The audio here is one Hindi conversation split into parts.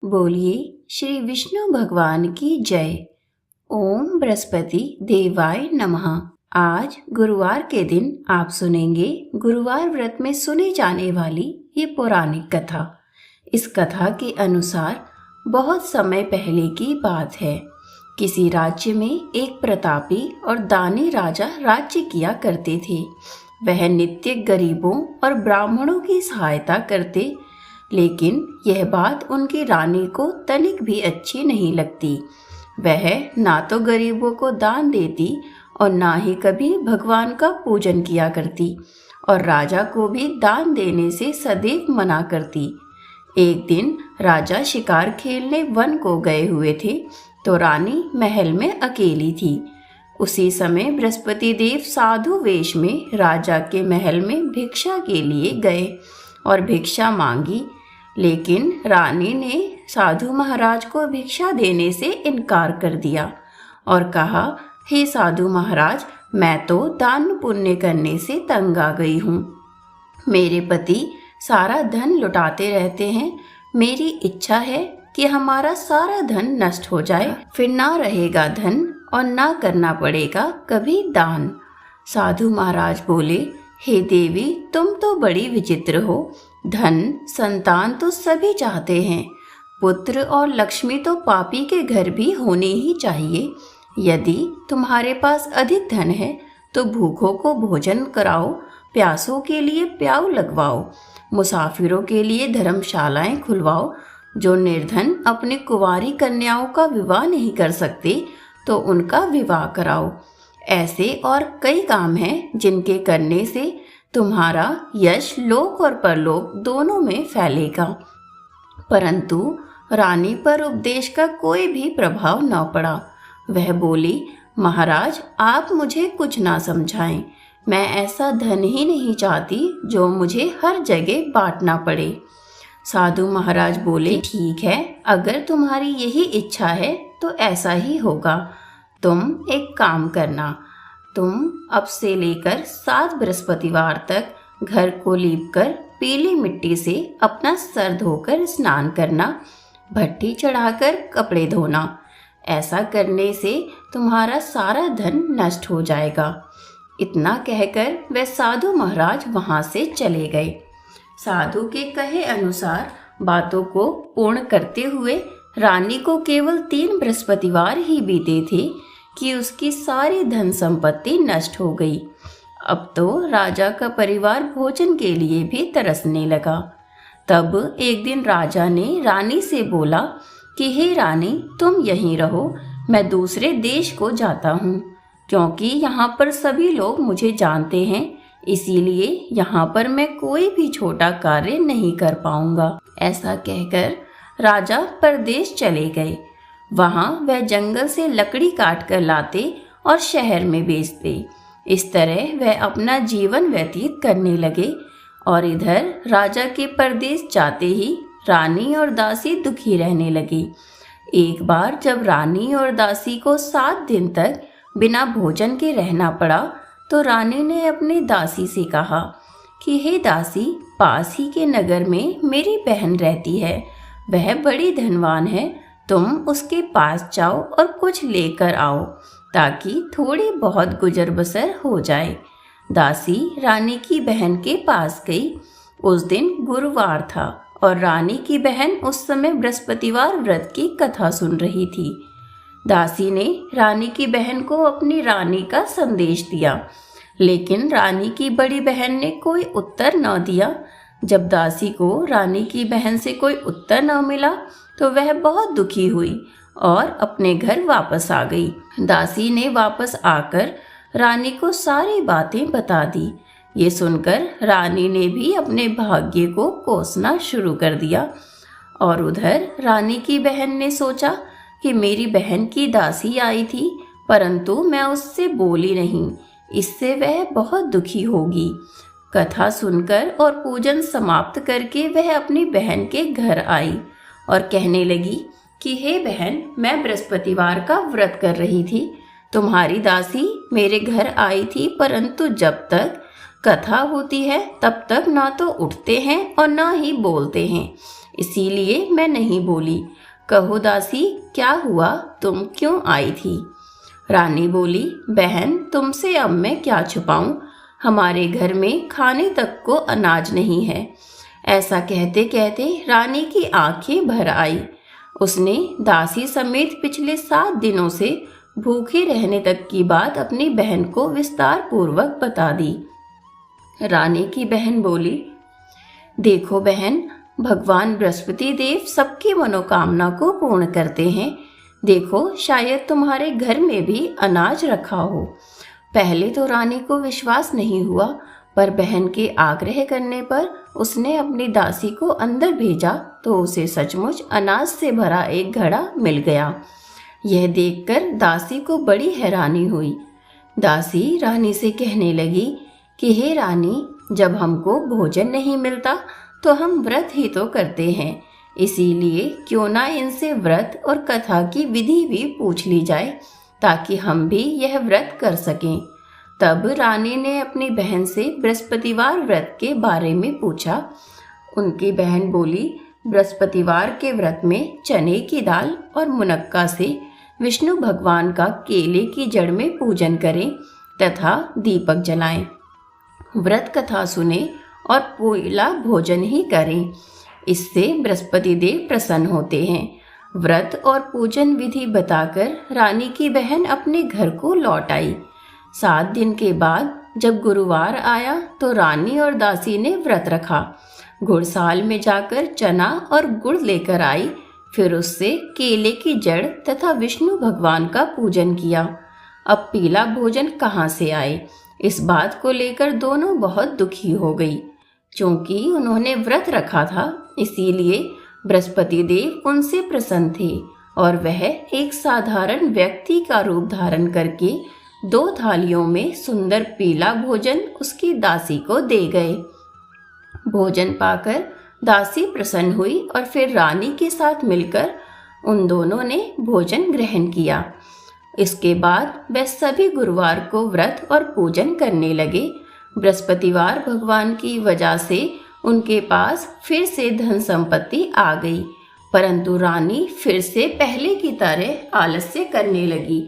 बोलिए श्री विष्णु भगवान की जय। ओम बृहस्पति देवाय नमः। आज गुरुवार के दिन आप सुनेंगे गुरुवार व्रत में सुने जाने वाली ये पौराणिक कथा। इस कथा के अनुसार बहुत समय पहले की बात है। किसी राज्य में एक प्रतापी और दानी राजा राज्य किया करते थे। वह नित्य गरीबों और ब्राह्मणों की सहायता करते, लेकिन यह बात उनकी रानी को तनिक भी अच्छी नहीं लगती। वह ना तो गरीबों को दान देती और ना ही कभी भगवान का पूजन किया करती, और राजा को भी दान देने से सदैव मना करती। एक दिन राजा शिकार खेलने वन को गए हुए थे, तो रानी महल में अकेली थी। उसी समय बृहस्पति देव साधु वेश में राजा के महल में भिक्षा के लिए गए और भिक्षा मांगी, लेकिन रानी ने साधु महाराज को भिक्षा देने से इनकार कर दिया और कहा, हे साधु महाराज, मैं तो दान पुण्य करने से तंग आ गई हूँ। मेरे पति सारा धन लुटाते रहते हैं। मेरी इच्छा है कि हमारा सारा धन नष्ट हो जाए, फिर ना रहेगा धन और ना करना पड़ेगा कभी दान। साधु महाराज बोले, हे देवी, तुम तो बड़ी विचित्र हो। धन संतान तो सभी चाहते हैं, पुत्र और लक्ष्मी तो पापी के घर भी होने ही चाहिए। यदि तुम्हारे पास अधिक धन है तो भूखों को भोजन कराओ, प्यासों के लिए प्याऊ लगवाओ, मुसाफिरों के लिए धर्मशालाएं खुलवाओ। जो निर्धन अपनी कुंवारी कन्याओं का विवाह नहीं कर सकते तो उनका विवाह कराओ। ऐसे और कई काम हैं जिनके करने से तुम्हारा यश लोक और परलोक दोनों में फैलेगा। परंतु रानी पर उपदेश का कोई भी प्रभाव न पड़ा। वह बोली, महाराज, आप मुझे कुछ ना समझाएं। मैं ऐसा धन ही नहीं चाहती जो मुझे हर जगह बांटना पड़े। साधु महाराज बोले, ठीक है, अगर तुम्हारी यही इच्छा है तो ऐसा ही होगा। तुम एक काम करना, तुम अब से लेकर 7 बृहस्पतिवार तक घर को लीपकर पीली मिट्टी से अपना सर धोकर स्नान करना, भट्टी चढ़ाकर कपड़े धोना। ऐसा करने से तुम्हारा सारा धन नष्ट हो जाएगा। इतना कहकर वह साधु महाराज वहां से चले गए। साधु के कहे अनुसार बातों को पूर्ण करते हुए रानी को केवल 3 बृहस्पतिवार ही बीते थे कि उसकी सारी धन संपत्ति नष्ट हो गई। अब तो राजा का परिवार भोजन के लिए भी तरसने लगा। तब एक दिन राजा ने रानी से बोला कि हे रानी, तुम यहीं रहो, मैं दूसरे देश को जाता हूँ, क्योंकि यहाँ पर सभी लोग मुझे जानते हैं, इसीलिए यहाँ पर मैं कोई भी छोटा कार्य नहीं कर पाऊंगा। ऐसा कहकर राजा परदेश चले गए। वहां वह जंगल से लकड़ी काट कर लाते और शहर में बेचते। इस तरह वह अपना जीवन व्यतीत करने लगे। और इधर राजा के परदेश जाते ही रानी और दासी दुखी रहने लगी। एक बार जब रानी और दासी को 7 दिन तक बिना भोजन के रहना पड़ा, तो रानी ने अपनी दासी से कहा कि हे दासी, पास ही के नगर में मेरी बहन रहती है, वह बड़ी धनवान है। तुम उसके पास जाओ और कुछ लेकर आओ, ताकि थोड़ी बहुत गुजर बसर हो जाए। दासी रानी की बहन के पास गई। उस दिन गुरुवार था और रानी की बहन उस समय बृहस्पतिवार व्रत की कथा सुन रही थी। दासी ने रानी की बहन को अपनी रानी का संदेश दिया, लेकिन रानी की बड़ी बहन ने कोई उत्तर न दिया। जब दासी को रानी की बहन से कोई उत्तर न मिला तो वह बहुत दुखी हुई और अपने घर वापस आ गई। दासी ने वापस आकर रानी को सारी बातें बता दी। ये सुनकर रानी ने भी अपने भाग्य को कोसना शुरू कर दिया। और उधर रानी की बहन ने सोचा कि मेरी बहन की दासी आई थी, परंतु मैं उससे बोली नहीं, इससे वह बहुत दुखी होगी। कथा सुनकर और पूजन समाप्त करके वह अपनी बहन के घर आई और कहने लगी कि हे बहन, मैं बृहस्पतिवार का व्रत कर रही थी। तुम्हारी दासी मेरे घर आई थी, परंतु जब तक कथा होती है तब तक ना तो उठते हैं और ना ही बोलते हैं। इसीलिए मैं नहीं बोली। कहो दासी, क्या हुआ, तुम क्यों आई थी? रानी बोली, बहन, तुमसे अब मैं क्या छुपाऊं, हमारे घर में खाने तक को अनाज नहीं है। ऐसा कहते कहते रानी की आंखें भर आई। उसने दासी समेत पिछले 7 दिनों से भूखे रहने तक की बात अपनी बहन को विस्तार पूर्वक बता दी। रानी की बहन बोली, देखो बहन, भगवान बृहस्पति देव सबकी मनोकामना को पूर्ण करते हैं। देखो, शायद तुम्हारे घर में भी अनाज रखा हो। पहले तो रानी को विश्वास नहीं हुआ, पर बहन के आग्रह करने पर उसने अपनी दासी को अंदर भेजा तो उसे सचमुच अनाज से भरा एक घड़ा मिल गया। यह देखकर दासी को बड़ी हैरानी हुई। दासी रानी से कहने लगी कि हे रानी, जब हमको भोजन नहीं मिलता तो हम व्रत ही तो करते हैं, इसीलिए क्यों ना इनसे व्रत और कथा की विधि भी पूछ ली जाए, ताकि हम भी यह व्रत कर सकें। तब रानी ने अपनी बहन से बृहस्पतिवार व्रत के बारे में पूछा। उनकी बहन बोली, बृहस्पतिवार के व्रत में चने की दाल और मुनक्का से विष्णु भगवान का केले की जड़ में पूजन करें तथा दीपक जलाएं, व्रत कथा सुने और पोला भोजन ही करें। इससे बृहस्पति देव प्रसन्न होते हैं। व्रत और पूजन विधि बताकर रानी की बहन अपने घर को लौट आई। 7 दिन के बाद जब गुरुवार आया तो रानी और दासी ने व्रत रखा। घुड़साल में जाकर चना और गुड़ लेकर आई, फिर उससे केले की जड़ तथा विष्णु भगवान का पूजन किया। अब पीला भोजन कहाँ से आए, इस बात को लेकर दोनों बहुत दुखी हो गई। क्योंकि उन्होंने व्रत रखा था, इसीलिए बृहस्पति देव उनसे प्रसन्न थे और वह एक साधारण व्यक्ति का रूप धारण करके 2 थालियों में सुंदर पीला भोजन उसकी दासी को दे गए। भोजन पाकर दासी प्रसन्न हुई और फिर रानी के साथ मिलकर उन दोनों ने भोजन ग्रहण किया। इसके बाद वे सभी गुरुवार को व्रत और पूजन करने लगे। बृहस्पतिवार भगवान की वजह से उनके पास फिर से धन संपत्ति आ गई, परंतु रानी फिर से पहले की तरह आलस्य करने लगी।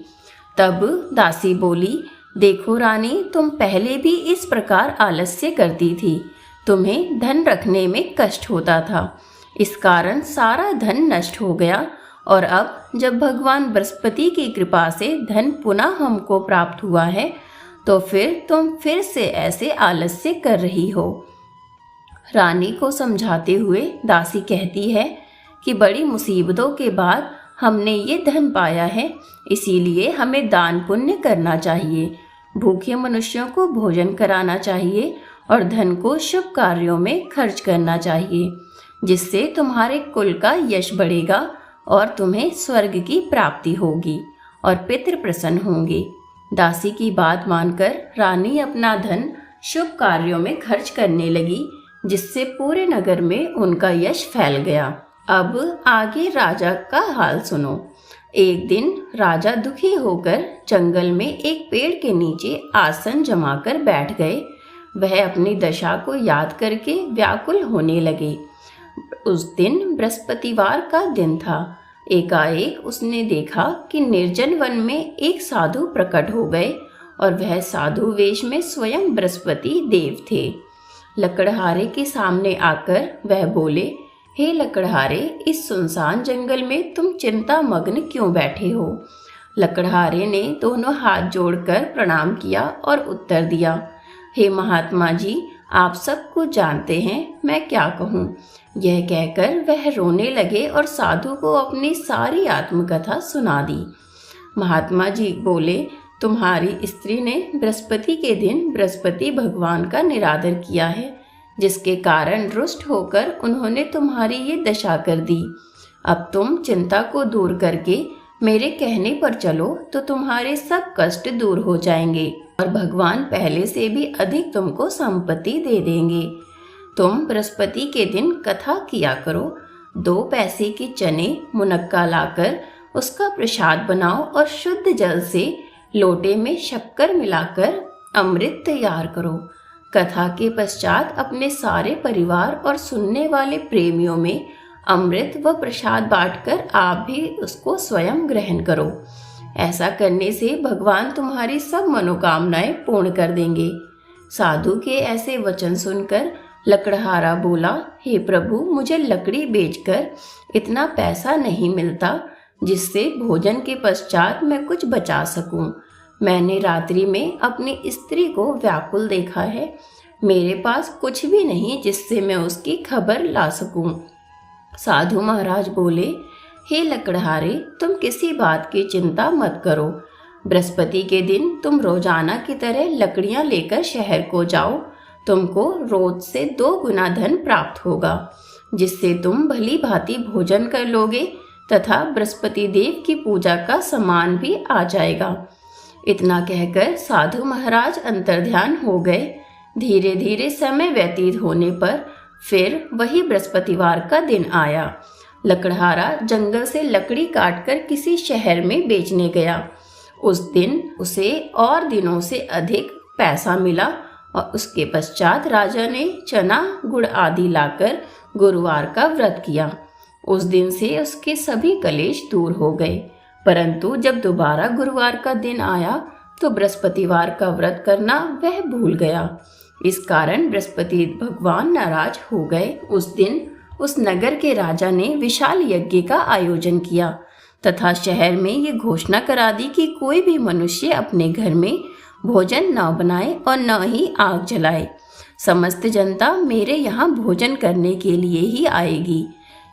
तब दासी बोली, देखो रानी, तुम पहले भी इस प्रकार आलस्य करती थी, तुम्हें धन रखने में कष्ट होता था, इस कारण सारा धन नष्ट हो गया और अब जब भगवान बृहस्पति की कृपा से धन पुनः हमको प्राप्त हुआ है तो फिर तुम फिर से ऐसे आलस्य कर रही हो। रानी को समझाते हुए दासी कहती है कि बड़ी मुसीबतों के बाद हमने ये धन पाया है, इसीलिए हमें दान पुण्य करना चाहिए, भूखे मनुष्यों को भोजन कराना चाहिए और धन को शुभ कार्यों में खर्च करना चाहिए, जिससे तुम्हारे कुल का यश बढ़ेगा और तुम्हें स्वर्ग की प्राप्ति होगी और पितृ प्रसन्न होंगे। दासी की बात मानकर रानी अपना धन शुभ कार्यों में खर्च करने लगी, जिससे पूरे नगर में उनका यश फैल गया। अब आगे राजा का हाल सुनो। एक दिन राजा दुखी होकर जंगल में एक पेड़ के नीचे आसन जमाकर बैठ गए। वह अपनी दशा को याद करके व्याकुल होने लगे। उस दिन बृहस्पतिवार का दिन था। एकाएक उसने देखा कि निर्जन वन में एक साधु प्रकट हो गए और वह साधु वेश में स्वयं बृहस्पति देव थे। लकड़हारे के सामने आकर वह बोले, हे लकड़हारे, इस सुनसान जंगल में तुम चिंता मग्न क्यों बैठे हो? लकड़हारे ने दोनों हाथ जोड़कर प्रणाम किया और उत्तर दिया, हे महात्मा जी, आप सब कुछ जानते हैं, मैं क्या कहूँ। यह कहकर वह रोने लगे और साधु को अपनी सारी आत्मकथा सुना दी। महात्मा जी बोले, तुम्हारी स्त्री ने बृहस्पति के दिन बृहस्पति भगवान का निरादर किया है, जिसके कारण रुष्ट होकर उन्होंने तुम्हारी ये दशा कर दी। अब तुम चिंता को दूर करके मेरे कहने पर चलो तो तुम्हारे सब कष्ट दूर हो जाएंगे और भगवान पहले से भी अधिक तुमको संपत्ति दे देंगे। तुम बृहस्पति के दिन कथा किया करो। 2 पैसे की चने मुनक्का लाकर उसका प्रसाद बनाओ और शुद्ध जल से लोटे में शक्कर मिलाकर अमृत तैयार करो। कथा के पश्चात अपने सारे परिवार और सुनने वाले प्रेमियों में अमृत व प्रसाद बांटकर आप भी उसको स्वयं ग्रहण करो। ऐसा करने से भगवान तुम्हारी सब मनोकामनाएं पूर्ण कर देंगे। साधु के ऐसे वचन सुनकर लकड़हारा बोला, हे प्रभु, मुझे लकड़ी बेचकर इतना पैसा नहीं मिलता जिससे भोजन के पश्चात मैं कुछ बचा सकूं। मैंने रात्रि में अपनी स्त्री को व्याकुल देखा है। मेरे पास कुछ भी नहीं जिससे मैं उसकी खबर ला सकूं। साधु महाराज बोले, हे लकड़हारे, तुम किसी बात की चिंता मत करो। बृहस्पति के दिन तुम रोजाना की तरह लकड़ियां लेकर शहर को जाओ। तुमको रोज से 2 गुना धन प्राप्त होगा, जिससे तुम भली भांति भोजन कर लोगे तथा बृहस्पति देव की पूजा का सामान भी आ जाएगा। इतना कहकर साधु महाराज अंतर्ध्यान हो गए। धीरे धीरे समय व्यतीत होने पर फिर वही बृहस्पतिवार का दिन आया। लकड़हारा जंगल से लकड़ी काटकर किसी शहर में बेचने गया। उस दिन उसे और दिनों से अधिक पैसा मिला और उसके पश्चात राजा ने चना गुड़ आदि लाकर गुरुवार का व्रत किया। उस दिन से उसके सभी कलेश दूर हो गए। परंतु जब दोबारा गुरुवार का दिन आया तो बृहस्पतिवार का व्रत करना वह भूल गया। इस कारण बृहस्पति भगवान नाराज हो गए। उस दिन उस नगर के राजा ने विशाल यज्ञ का आयोजन किया तथा शहर में ये घोषणा करा दी कि कोई भी मनुष्य अपने घर में भोजन न बनाए और न ही आग जलाए। समस्त जनता मेरे यहाँ भोजन करने के लिए ही आएगी।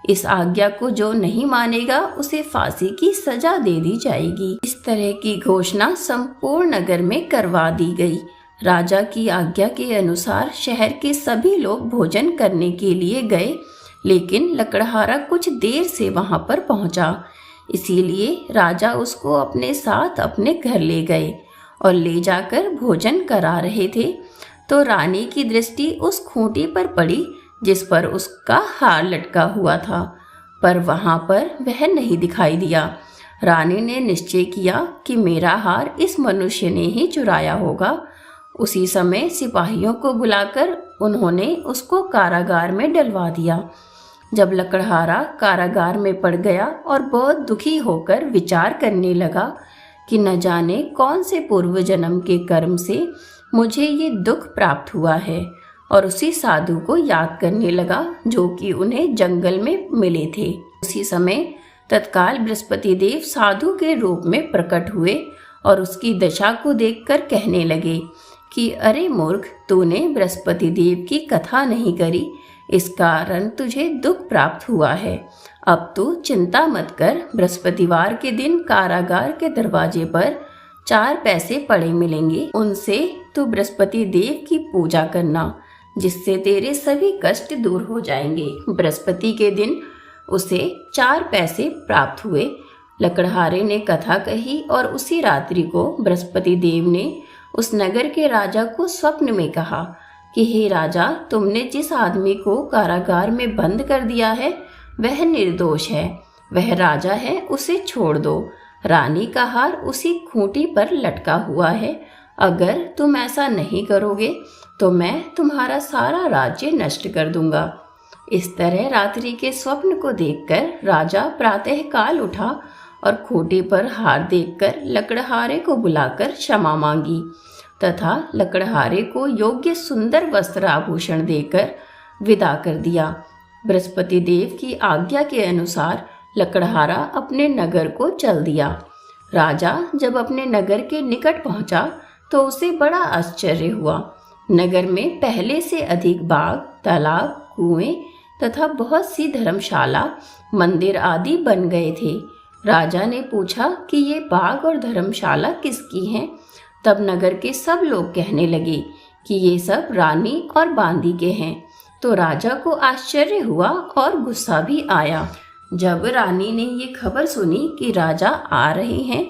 इस आज्ञा को जो नहीं मानेगा उसे फांसी की सजा दे दी जाएगी। इस तरह की घोषणा संपूर्ण नगर में करवा दी गई। राजा की आज्ञा के अनुसार शहर के सभी लोग भोजन करने के लिए गए, लेकिन लकड़हारा कुछ देर से वहां पर पहुंचा। इसीलिए राजा उसको अपने साथ अपने घर ले गए और ले जाकर भोजन करा रहे थे तो रानी की दृष्टि उस खूंटी पर पड़ी जिस पर उसका हार लटका हुआ था, पर वहां पर वह नहीं दिखाई दिया। रानी ने निश्चय किया कि मेरा हार इस मनुष्य ने ही चुराया होगा। उसी समय सिपाहियों को बुलाकर उन्होंने उसको कारागार में डलवा दिया। जब लकड़हारा कारागार में पड़ गया और बहुत दुखी होकर विचार करने लगा कि न जाने कौन से पूर्व जन्म के कर्म से मुझे ये दुख प्राप्त हुआ है, और उसी साधु को याद करने लगा जो कि उन्हें जंगल में मिले थे। उसी समय तत्काल बृहस्पति देव साधु के रूप में प्रकट हुए और उसकी दशा को देखकर कहने लगे कि अरे मूर्ख, तूने बृहस्पति देव की कथा नहीं करी, इस कारण तुझे दुख प्राप्त हुआ है। अब तू चिंता मत कर। बृहस्पतिवार के दिन कारागार के दरवाजे पर 4 पैसे पड़े मिलेंगे, उनसे तू बृहस्पति देव की पूजा करना, जिससे तेरे सभी कष्ट दूर हो जाएंगे। बृहस्पति के दिन उसे 4 पैसे प्राप्त हुए। लकड़हारे ने कथा कही और उसी रात्रि को बृहस्पति देव ने उस नगर के राजा को स्वप्न में कहा कि हे राजा, तुमने जिस आदमी को कारागार में बंद कर दिया है वह निर्दोष है, वह राजा है, उसे छोड़ दो। रानी का हार उसी खूंटी पर लटका हुआ है। अगर तुम ऐसा नहीं करोगे तो मैं तुम्हारा सारा राज्य नष्ट कर दूंगा। इस तरह रात्रि के स्वप्न को देखकर राजा प्रातःकाल उठा और खूंटी पर हार देखकर लकड़हारे को बुलाकर क्षमा मांगी तथा लकड़हारे को योग्य सुंदर वस्त्र आभूषण देकर विदा कर दिया। बृहस्पति देव की आज्ञा के अनुसार लकड़हारा अपने नगर को चल दिया। राजा जब अपने नगर के निकट पहुंचा तो उसे बड़ा आश्चर्य हुआ। नगर में पहले से अधिक बाग, तालाब, कुएं तथा बहुत सी धर्मशाला, मंदिर आदि बन गए थे। राजा ने पूछा कि ये बाग और धर्मशाला किसकी हैं? तब नगर के सब लोग कहने लगे कि ये सब रानी और बांदी के हैं। तो राजा को आश्चर्य हुआ और गुस्सा भी आया। जब रानी ने ये खबर सुनी कि राजा आ रहे हैं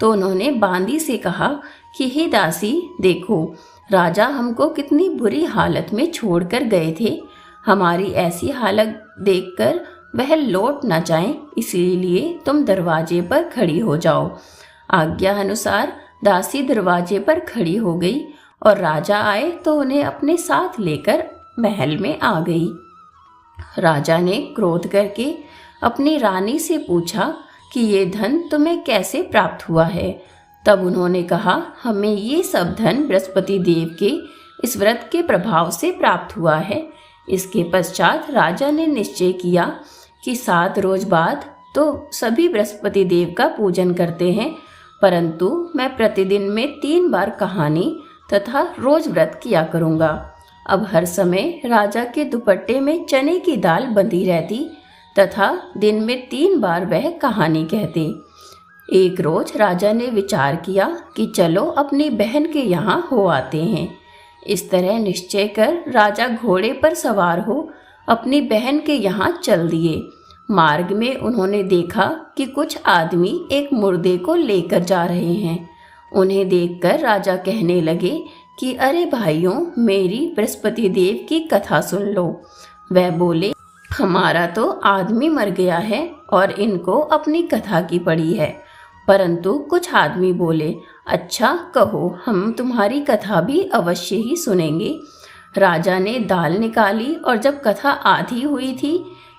तो उन्होंने बांदी से कहा कि हे दासी, देखो राजा हमको कितनी बुरी हालत में छोड़कर गए थे। हमारी ऐसी हालत देखकर वह लौट न जाएं, इसीलिए तुम दरवाजे पर खड़ी हो जाओ। आज्ञा अनुसार दासी दरवाजे पर खड़ी हो गई और राजा आए तो उन्हें अपने साथ लेकर महल में आ गई। राजा ने क्रोध करके अपनी रानी से पूछा कि ये धन तुम्हें कैसे प्राप्त हुआ है। तब उन्होंने कहा, हमें ये सब धन बृहस्पति देव के इस व्रत के प्रभाव से प्राप्त हुआ है। इसके पश्चात राजा ने निश्चय किया कि 7 रोज बाद तो सभी बृहस्पति देव का पूजन करते हैं, परंतु मैं प्रतिदिन में 3 बार कहानी तथा रोज व्रत किया करूँगा। अब हर समय राजा के दुपट्टे में चने की दाल बंधी रहती तथा दिन में 3 बार वह कहानी कहते। एक रोज राजा ने विचार किया कि चलो अपनी बहन के यहाँ हो आते हैं। इस तरह निश्चय कर राजा घोड़े पर सवार हो अपनी बहन के यहाँ चल दिए। मार्ग में उन्होंने देखा कि कुछ आदमी एक मुर्दे को लेकर जा रहे हैं। उन्हें देखकर राजा कहने लगे कि अरे भाइयों, मेरी बृहस्पति देव की कथा सुन लो। वह बोले, हमारा तो आदमी मर गया है और इनको अपनी कथा की पड़ी है। परंतु कुछ आदमी बोले, अच्छा कहो, हम तुम्हारी कथा भी अवश्य ही सुनेंगे। राजा ने दाल निकाली और जब कथा आधी हुई थी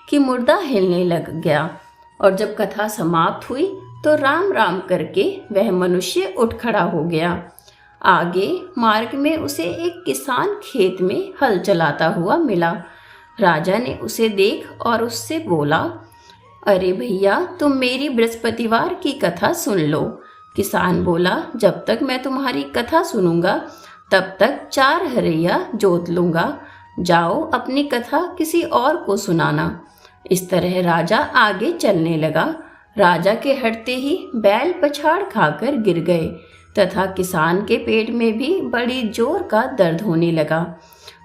कि मुर्दा हिलने लग गया, और जब कथा समाप्त हुई तो राम राम करके वह मनुष्य उठ खड़ा हो गया। आगे मार्ग में उसे एक किसान खेत में हल चलाता हुआ मिला। राजा ने उसे देख और उससे बोला, अरे भैया, तुम मेरी बृहस्पतिवार की कथा सुन लो। किसान बोला, जब तक मैं तुम्हारी कथा सुनूंगा तब तक 4 हरैया जोत लूंगा। जाओ अपनी कथा किसी और को सुनाना। इस तरह राजा आगे चलने लगा। राजा के हटते ही बैल पछाड़ खाकर गिर गए तथा किसान के पेट में भी बड़ी जोर का दर्द होने लगा।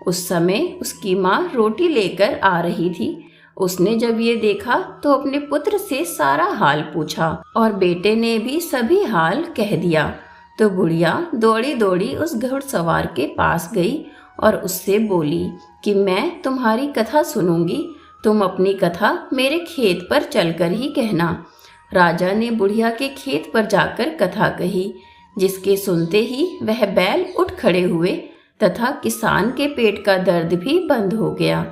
उस समय उसकी माँ रोटी लेकर आ रही थी। उसने जब ये देखा तो अपने पुत्र से सारा हाल पूछा और बेटे ने भी सभी हाल कह दिया। तो बुढ़िया दौड़ी दौड़ी उस घुड़सवार के पास गई और उससे बोली कि मैं तुम्हारी कथा सुनूंगी, तुम अपनी कथा मेरे खेत पर चलकर ही कहना। राजा ने बुढ़िया के खेत पर जाकर कथा कही, जिसके सुनते ही वह बैल उठ खड़े हुए तथा किसान के पेट का दर्द भी बंद हो गया।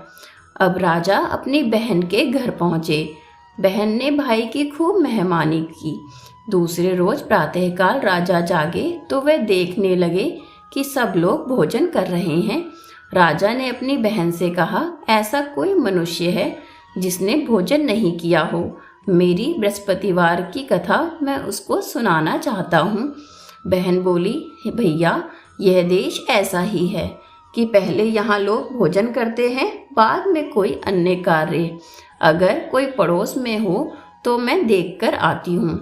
अब राजा अपनी बहन के घर पहुँचे। बहन ने भाई की खूब मेहमानी की। दूसरे रोज प्रातःकाल राजा जागे तो वह देखने लगे कि सब लोग भोजन कर रहे हैं। राजा ने अपनी बहन से कहा, ऐसा कोई मनुष्य है जिसने भोजन नहीं किया हो। मेरी बृहस्पतिवार की कथा मैं उसको सुनाना चाहता हूँ। बहन बोली, भैया, यह देश ऐसा ही है कि पहले यहाँ लोग भोजन करते हैं, बाद में कोई अन्य कार्य। अगर कोई पड़ोस में हो तो मैं देखकर आती हूँ।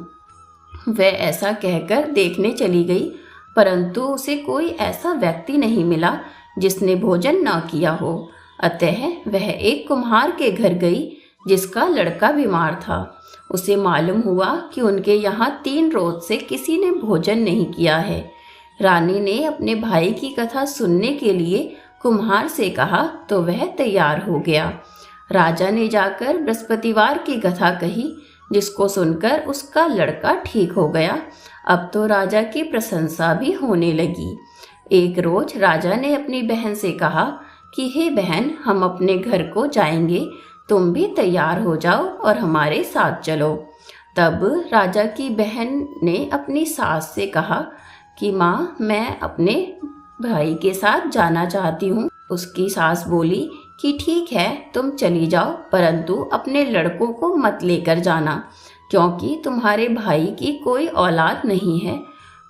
वह ऐसा कहकर देखने चली गई, परंतु उसे कोई ऐसा व्यक्ति नहीं मिला जिसने भोजन न किया हो। अतः वह एक कुम्हार के घर गई जिसका लड़का बीमार था। उसे मालूम हुआ कि उनके यहाँ 3 रोज से किसी ने भोजन नहीं किया है। रानी ने अपने भाई की कथा सुनने के लिए कुम्हार से कहा तो वह तैयार हो गया। राजा ने जाकर बृहस्पतिवार की कथा कही, जिसको सुनकर उसका लड़का ठीक हो गया। अब तो राजा की प्रशंसा भी होने लगी। एक रोज राजा ने अपनी बहन से कहा कि हे बहन, हम अपने घर को जाएंगे, तुम भी तैयार हो जाओ और हमारे साथ चलो। तब राजा की बहन ने अपनी सास से कहा कि माँ, मैं अपने भाई के साथ जाना चाहती हूँ। उसकी सास बोली कि ठीक है, तुम चली जाओ, परंतु अपने लड़कों को मत लेकर जाना, क्योंकि तुम्हारे भाई की कोई औलाद नहीं है।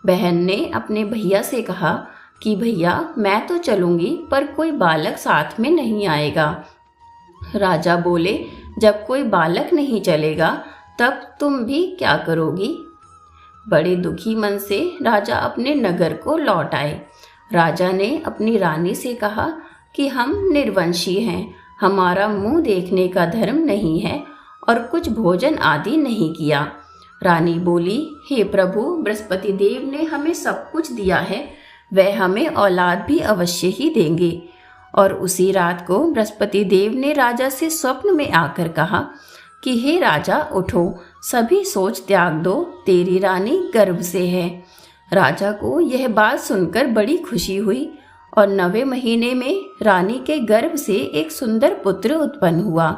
बहन ने अपने भैया से कहा कि भैया, मैं तो चलूँगी, पर कोई बालक साथ में नहीं आएगा। राजा बोले, जब कोई बालक नहीं चलेगा तब तुम भी क्या करोगी? बड़े दुखी मन से राजा अपने नगर को लौट आए। राजा ने अपनी रानी से कहा कि हम निर्वंशी हैं, हमारा मुंह देखने का धर्म नहीं है और कुछ भोजन आदि नहीं किया। रानी बोली, हे प्रभु, बृहस्पति देव ने हमें सब कुछ दिया है, वह हमें औलाद भी अवश्य ही देंगे। और उसी रात को बृहस्पति देव ने राजा से स्वप्न में आकर कहा कि हे राजा, उठो, सभी सोच त्याग दो, तेरी रानी गर्भ से है। राजा को यह बात सुनकर बड़ी खुशी हुई और 9वें महीने में रानी के गर्भ से एक सुंदर पुत्र उत्पन्न हुआ।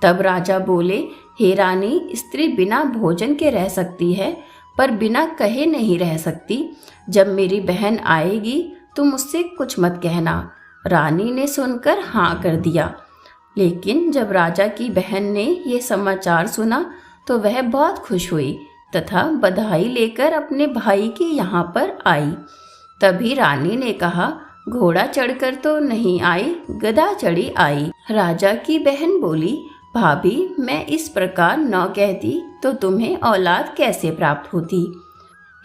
तब राजा बोले, हे रानी, स्त्री बिना भोजन के रह सकती है, पर बिना कहे नहीं रह सकती। जब मेरी बहन आएगी तुम उससे कुछ मत कहना। रानी ने सुनकर हाँ कर दिया। लेकिन जब राजा की बहन ने यह समाचार सुना तो वह बहुत खुश हुई तथा बधाई लेकर अपने भाई के यहाँ पर आई। तभी रानी ने कहा, घोड़ा चढ़कर तो नहीं आई, गधा चढ़ी आई। राजा की बहन बोली, भाभी, मैं इस प्रकार न कहती तो तुम्हें औलाद कैसे प्राप्त होती।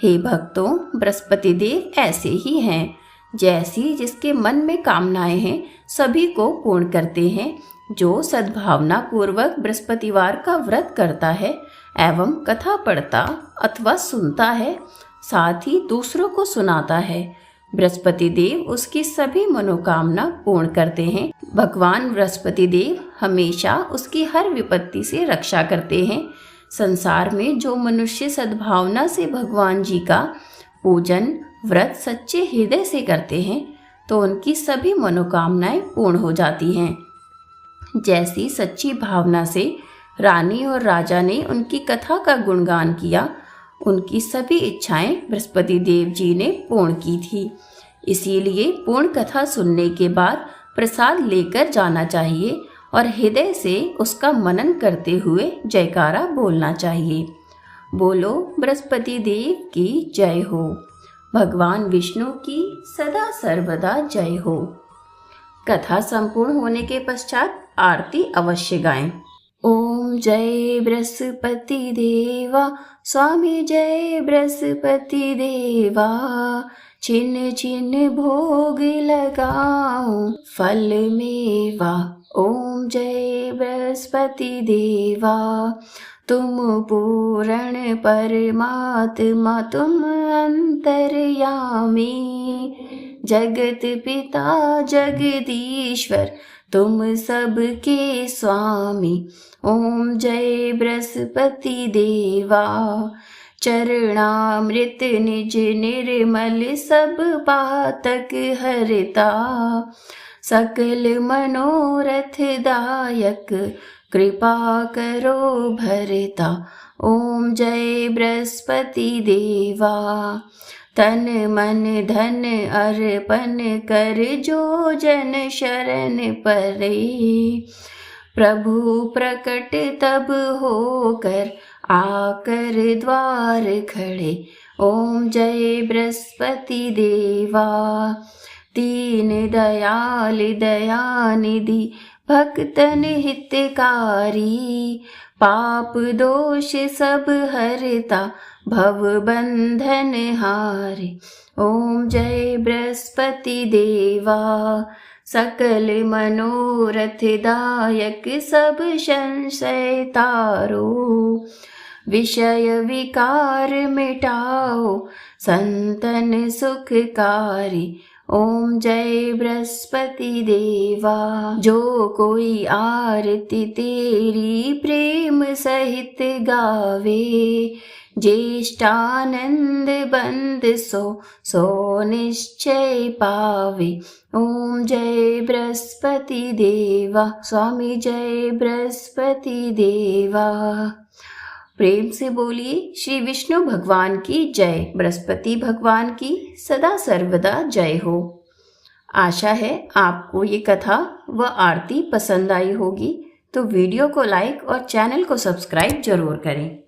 हे भक्तों, बृहस्पति देव ऐसे ही हैं। जैसी जिसके मन में कामनाएं हैं सभी को पूर्ण करते हैं। जो सद्भावना पूर्वक बृहस्पतिवार का व्रत करता है एवं कथा पढ़ता अथवा सुनता है, साथ ही दूसरों को सुनाता है, बृहस्पति देव उसकी सभी मनोकामना पूर्ण करते हैं। भगवान बृहस्पति देव हमेशा उसकी हर विपत्ति से रक्षा करते हैं। संसार में जो मनुष्य सद्भावना से भगवान जी का पूजन व्रत सच्चे हृदय से करते हैं तो उनकी सभी मनोकामनाएं पूर्ण हो जाती हैं। जैसी सच्ची भावना से रानी और राजा ने उनकी कथा का गुणगान किया, उनकी सभी इच्छाएं बृहस्पति देव जी ने पूर्ण की थी। इसीलिए पूर्ण कथा सुनने के बाद प्रसाद लेकर जाना चाहिए और हृदय से उसका मनन करते हुए जयकारा बोलना चाहिए। बोलो बृहस्पति देव की जय हो। भगवान विष्णु की सदा सर्वदा जय हो। कथा संपूर्ण होने के पश्चात आरती अवश्य गाएं। ओम जय बृहस्पति देवा, स्वामी जय बृहस्पति देवा। छिन छिन भोग लगाऊं फल मेवा। ओम जय बृहस्पति देवा, तुम पूर्ण परमात्मा, तुम अंतर्यामी। जगत पिता जगदीश्वर, तुम सबके स्वामी। ओम जय बृहस्पति देवा। चरणामृत निज निर्मल, सब पातक हरता। सकल मनोरथ दायक, कृपा करो भरता। ओम जय बृहस्पति देवा। तन मन धन अर्पण कर, जो जन शरण परे। प्रभु प्रकट तब होकर, आकर द्वार खड़े। ओम जय बृहस्पति देवा। दीन दयाल दयानिधि, भक्तन हितकारी। पाप दोष सब हरता, भव बंधन हारे। ओम जय बृहस्पति देवा। सकल मनोरथ दायक, सब संशय तारो। विषय विकार मिटाओ, संतन सुखकारी। ओम जय बृहस्पति देवा। जो कोई आरती तेरी प्रेम सहित गावे, ज्येष्ठानंद बंद सो निश्चय पावे। ओम जय बृहस्पति देवा। स्वामी जय बृहस्पति देवा। प्रेम से बोलिए श्री विष्णु भगवान की जय। बृहस्पति भगवान की सदा सर्वदा जय हो। आशा है आपको ये कथा व आरती पसंद आई होगी, तो वीडियो को लाइक और चैनल को सब्सक्राइब जरूर करें।